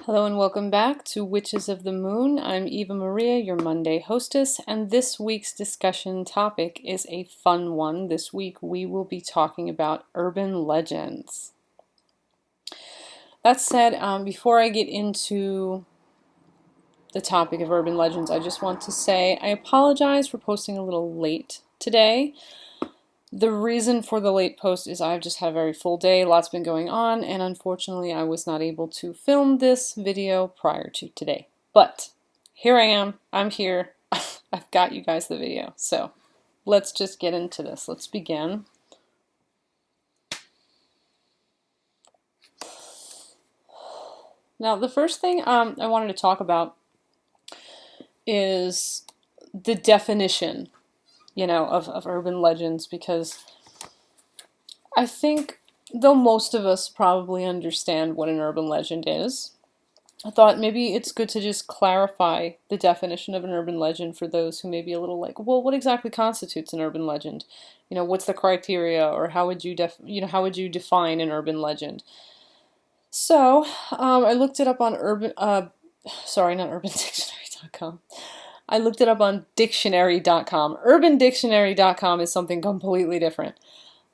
Hello and welcome back to Witches of the Moon. I'm Eva Maria, your Monday hostess, and this week's discussion topic is a fun one. This week we will be talking about urban legends. That said, before I get into the topic of urban legends, I just want to say I apologize for posting a little late today. The reason for the late post is I've just had a very full day, lots been going on, and unfortunately I was not able to film this video prior to today. But here I am, I'm here, I've got you guys the video. So let's just get into this. Let's begin. Now the first thing I wanted to talk about is the definition of urban legends, because I think, though most of us probably understand what an urban legend is, I thought maybe it's good to just clarify the definition of an urban legend for those who may be a little like, well, what exactly constitutes an urban legend? What's the criteria, or how would you define an urban legend? So, I looked it up on UrbanDictionary.com. I looked it up on dictionary.com. UrbanDictionary.com is something completely different.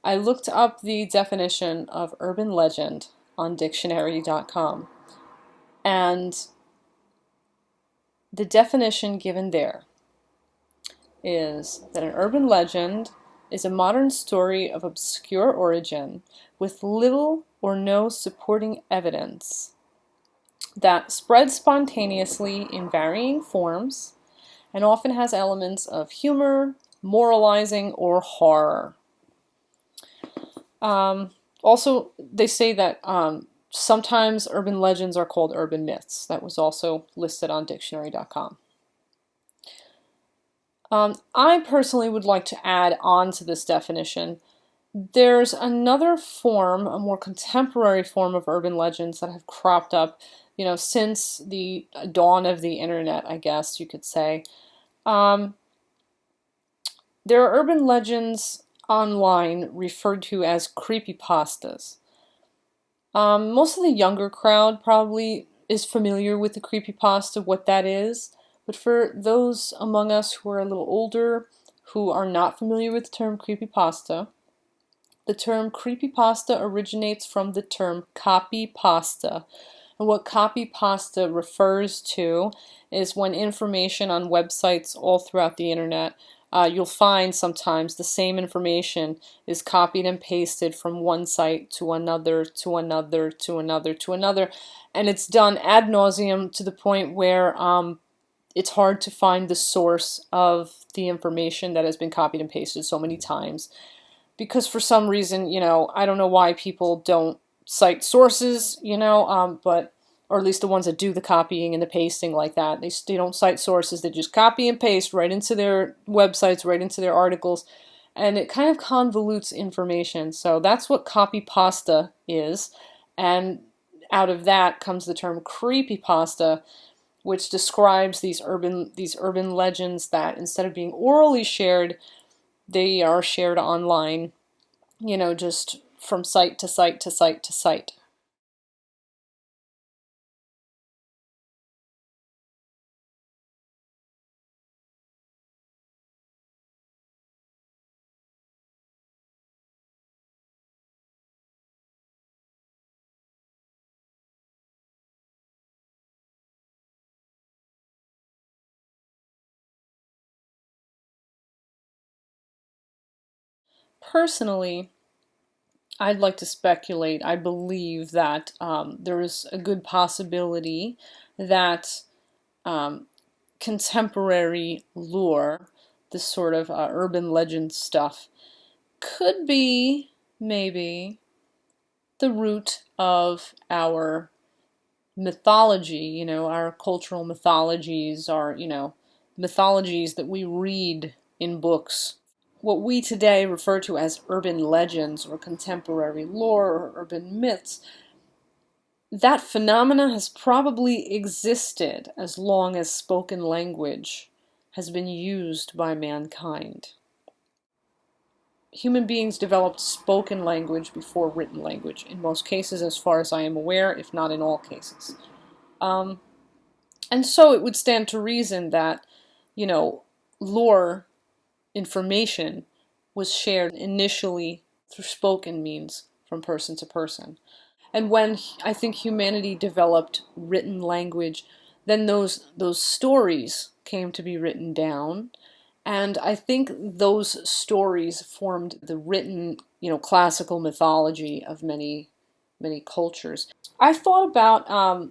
I looked up the definition of urban legend on dictionary.com, and the definition given there is that an urban legend is a modern story of obscure origin with little or no supporting evidence that spreads spontaneously in varying forms and often has elements of humor, moralizing, or horror. Also, they say that sometimes urban legends are called urban myths. That was also listed on dictionary.com. I personally would like to add on to this definition. There's another form, a more contemporary form of urban legends that have cropped up since the dawn of the internet, I guess you could say. There are urban legends online referred to as creepypastas. Most of the younger crowd probably is familiar with the creepypasta, what that is, but for those among us who are a little older, who are not familiar with the term creepypasta, the term creepypasta originates from the term copypasta. And what copypasta refers to is when information on websites all throughout the internet, you'll find sometimes the same information is copied and pasted from one site to another, to another, to another, to another. And it's done ad nauseum to the point where it's hard to find the source of the information that has been copied and pasted so many times. Because for some reason, I don't know why people don't cite sources, but, or at least the ones that do the copying and the pasting like that. They don't cite sources, they just copy and paste right into their websites, right into their articles, and it kind of convolutes information. So that's what copypasta is, and out of that comes the term creepypasta, which describes these urban legends that instead of being orally shared, they are shared online, just from site to site to site to site. Personally, I'd like to speculate. I believe that there is a good possibility that contemporary lore, this sort of urban legend stuff, could be maybe the root of our mythology, our cultural mythologies, our, mythologies that we read in books. What we today refer to as urban legends or contemporary lore or urban myths, that phenomena has probably existed as long as spoken language has been used by mankind. Human beings developed spoken language before written language, in most cases, as far as I am aware, if not in all cases. And so it would stand to reason that, lore information was shared initially through spoken means from person to person. And when I think humanity developed written language, then those stories came to be written down. And I think those stories formed the written, classical mythology of many, many cultures. I thought about,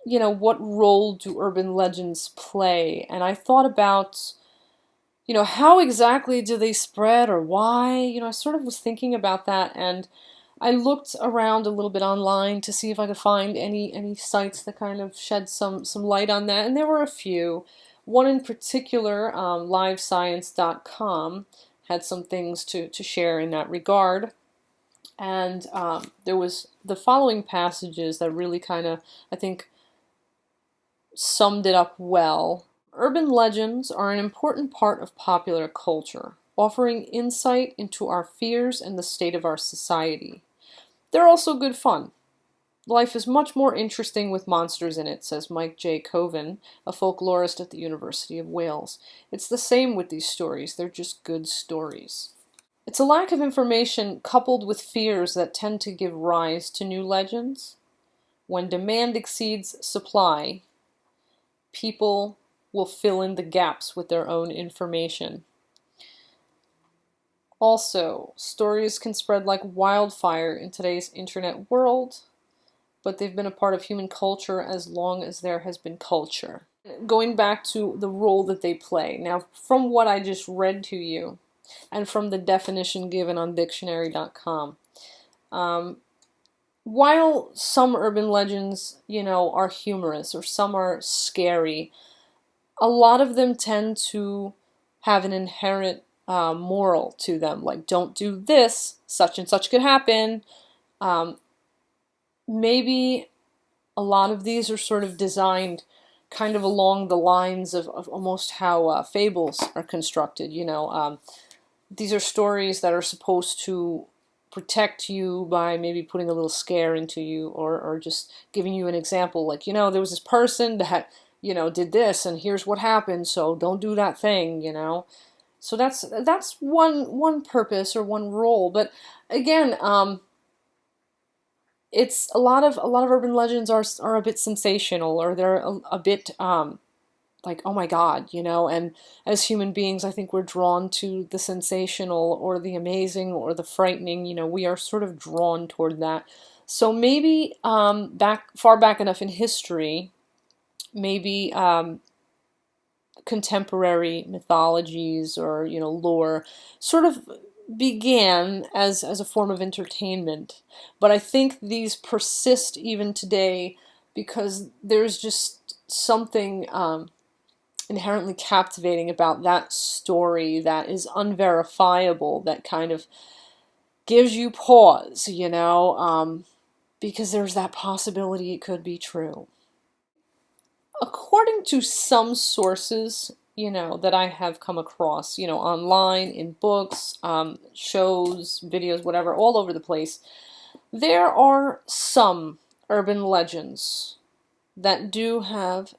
what role do urban legends play? And I thought about, how exactly do they spread or why? I sort of was thinking about that, and I looked around a little bit online to see if I could find any sites that kind of shed some light on that, and there were a few. One in particular, livescience.com, had some things to share in that regard. And there was the following passages that really kind of, I think, summed it up well. Urban legends are an important part of popular culture, offering insight into our fears and the state of our society. They're also good fun. Life is much more interesting with monsters in it, says Mike J. Coven, a folklorist at the University of Wales. It's the same with these stories, they're just good stories. It's a lack of information coupled with fears that tend to give rise to new legends. When demand exceeds supply, people will fill in the gaps with their own information. Also, stories can spread like wildfire in today's internet world, but they've been a part of human culture as long as there has been culture. Going back to the role that they play. Now, from what I just read to you, and from the definition given on dictionary.com, while some urban legends, are humorous or some are scary, a lot of them tend to have an inherent moral to them, like don't do this, such and such could happen. Maybe a lot of these are sort of designed kind of along the lines of almost how fables are constructed. These are stories that are supposed to protect you by maybe putting a little scare into you, or just giving you an example, like, there was this person that, did this, and here's what happened, so don't do that thing, So that's one purpose or one role. But again, it's a lot of urban legends are a bit sensational, or they're a bit like, oh my God, and as human beings, I think we're drawn to the sensational or the amazing or the frightening. We are sort of drawn toward that. So maybe far back enough in history, maybe contemporary mythologies or lore sort of began as a form of entertainment, but I think these persist even today because there's just something inherently captivating about that story that is unverifiable, that kind of gives you pause, because there's that possibility it could be true. According to some sources, that I have come across, online, in books, shows, videos, whatever, all over the place, there are some urban legends that do have,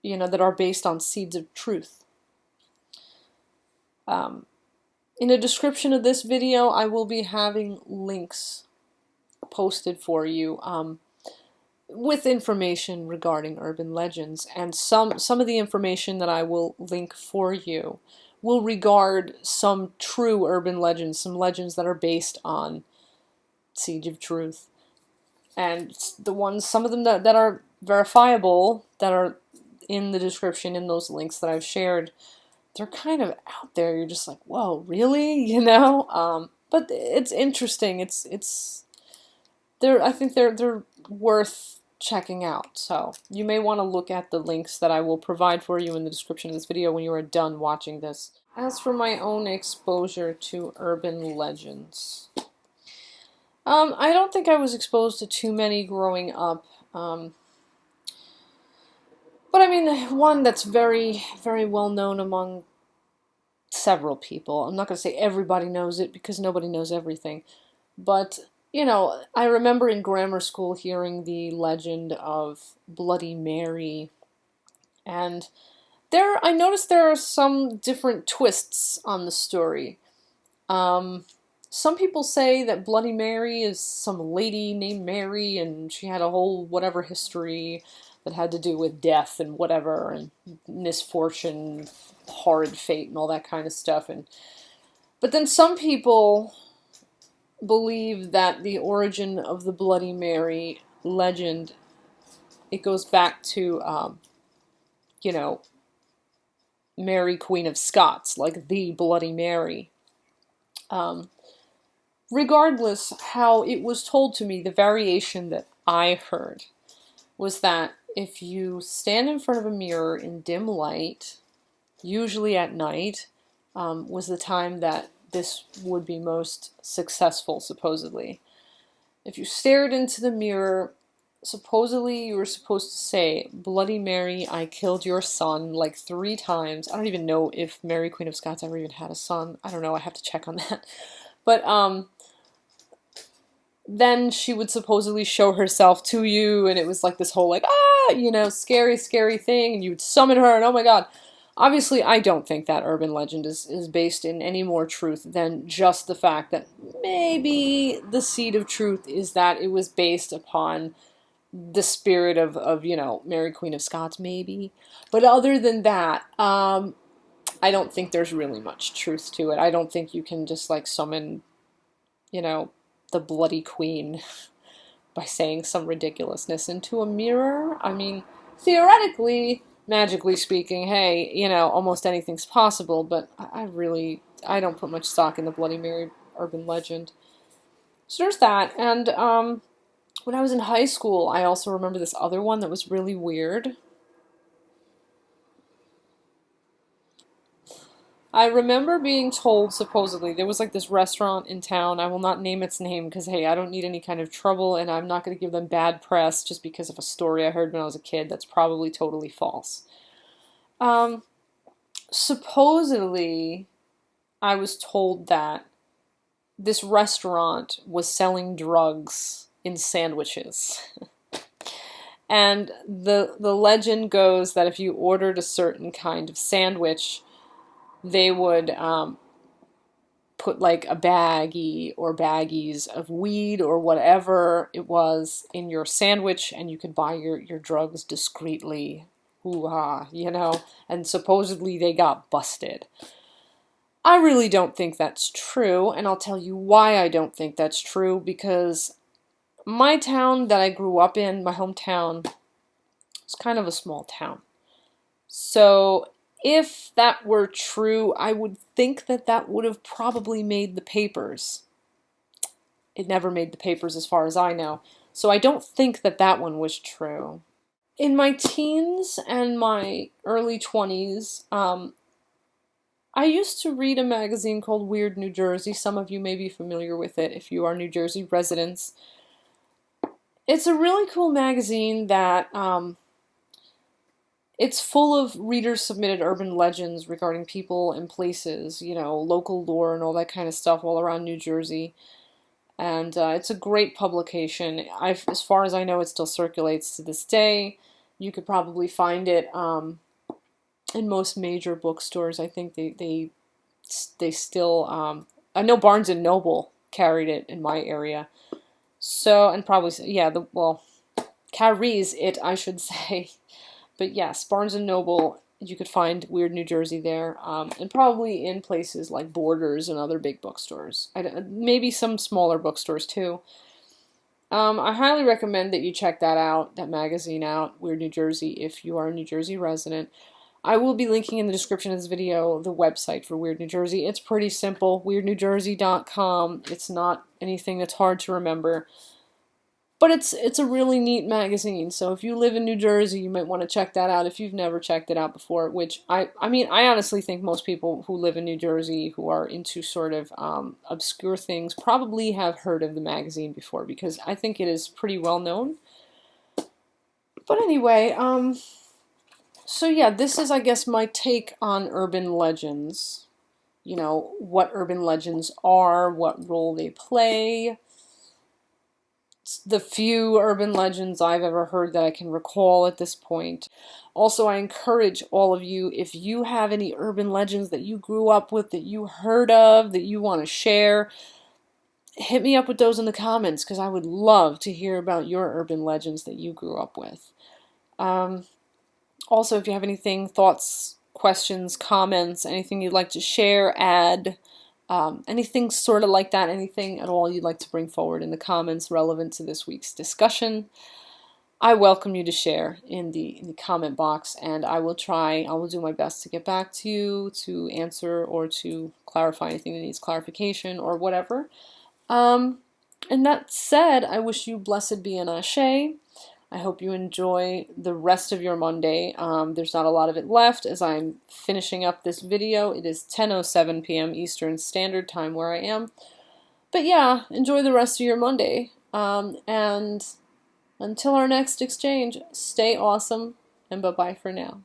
that are based on seeds of truth. In the description of this video, I will be having links posted for you with information regarding urban legends, and some of the information that I will link for you will regard some true urban legends, some legends that are based on seeds of truth. And some of them that are verifiable, that are in the description, in those links that I've shared, they're kind of out there. You're just like, whoa, really? But it's interesting. I think they're worth checking out. So you may want to look at the links that I will provide for you in the description of this video when you are done watching this. As for my own exposure to urban legends, I don't think I was exposed to too many growing up. But I mean, one that's very, very well known among several people. I'm not going to say everybody knows it because nobody knows everything. But you know, I remember in grammar school hearing the legend of Bloody Mary, and I noticed there are some different twists on the story. Um, some people say that Bloody Mary is some lady named Mary, and she had a whole whatever history that had to do with death and whatever, and misfortune, horrid fate, and all that kind of stuff. But then some people believe that the origin of the Bloody Mary legend, it goes back to, you know, Mary, Queen of Scots, like the Bloody Mary. Um, Regardless, how it was told to me, the variation that I heard was that if you stand in front of a mirror in dim light, usually at night, was the time that this would be most successful, supposedly. If you stared into the mirror, supposedly you were supposed to say, "Bloody Mary, I killed your son," like 3 times. I don't even know if Mary, Queen of Scots ever even had a son. I don't know, I have to check on that. But then she would supposedly show herself to you, and it was like this whole like, ah, you know, scary, scary thing, and you would summon her, and oh my god. Obviously, I don't think that urban legend is based in any more truth than just the fact that maybe the seed of truth is that it was based upon the spirit of you know, Mary Queen of Scots, maybe. But other than that, I don't think there's really much truth to it. I don't think you can just like summon, you know, the Bloody Queen by saying some ridiculousness into a mirror. I mean, theoretically, magically speaking, hey, you know, almost anything's possible, but I don't put much stock in the Bloody Mary urban legend. So there's that, and when I was in high school, I also remember this other one that was really weird. I remember being told, supposedly, there was like this restaurant in town. I will not name its name because, hey, I don't need any kind of trouble, and I'm not going to give them bad press just because of a story I heard when I was a kid that's probably totally false. Um, Supposedly, I was told that this restaurant was selling drugs in sandwiches. And the legend goes that if you ordered a certain kind of sandwich, they would put like a baggie or baggies of weed or whatever it was in your sandwich, and you could buy your drugs discreetly. Hoo-ha, you know? And supposedly they got busted. I really don't think that's true, and I'll tell you why I don't think that's true, because my town that I grew up in, my hometown, is kind of a small town. So if that were true, I would think that that would have probably made the papers. It never made the papers as far as I know. So I don't think that that one was true. In my teens and my early 20s, I used to read a magazine called Weird New Jersey. Some of you may be familiar with it if you are New Jersey residents. It's a really cool magazine that it's full of reader-submitted urban legends regarding people and places, you know, local lore and all that kind of stuff all around New Jersey. And it's a great publication. As far as I know, it still circulates to this day. You could probably find it in most major bookstores. I think they still. I know Barnes and Noble carried it in my area. So, and probably, yeah, carries it, I should say. But yes, Barnes and Noble, you could find Weird New Jersey there, and probably in places like Borders and other big bookstores. Maybe some smaller bookstores too. I highly recommend that you check that magazine out, Weird New Jersey, if you are a New Jersey resident. I will be linking in the description of this video the website for Weird New Jersey. It's pretty simple, weirdnewjersey.com. It's not anything that's hard to remember. But it's a really neat magazine, so if you live in New Jersey, you might want to check that out if you've never checked it out before, which, I mean, I honestly think most people who live in New Jersey who are into sort of obscure things probably have heard of the magazine before, because I think it is pretty well known. But anyway, so yeah, this is, I guess, my take on urban legends. You know, what urban legends are, what role they play. the few urban legends I've ever heard that I can recall at this point. Also, I encourage all of you, if you have any urban legends that you grew up with, that you heard of, that you want to share, hit me up with those in the comments, because I would love to hear about your urban legends that you grew up with. Also, if you have anything, thoughts, questions, comments, anything you'd like to share, add, anything sort of like that, anything at all you'd like to bring forward in the comments relevant to this week's discussion, I welcome you to share in the comment box, and I will do my best to get back to you, to answer or to clarify anything that needs clarification or whatever. And that said, I wish you blessed be and ashe. I hope you enjoy the rest of your Monday. There's not a lot of it left as I'm finishing up this video. It is 10:07 p.m. Eastern Standard Time where I am. But yeah, enjoy the rest of your Monday. And until our next exchange, stay awesome, and bye-bye for now.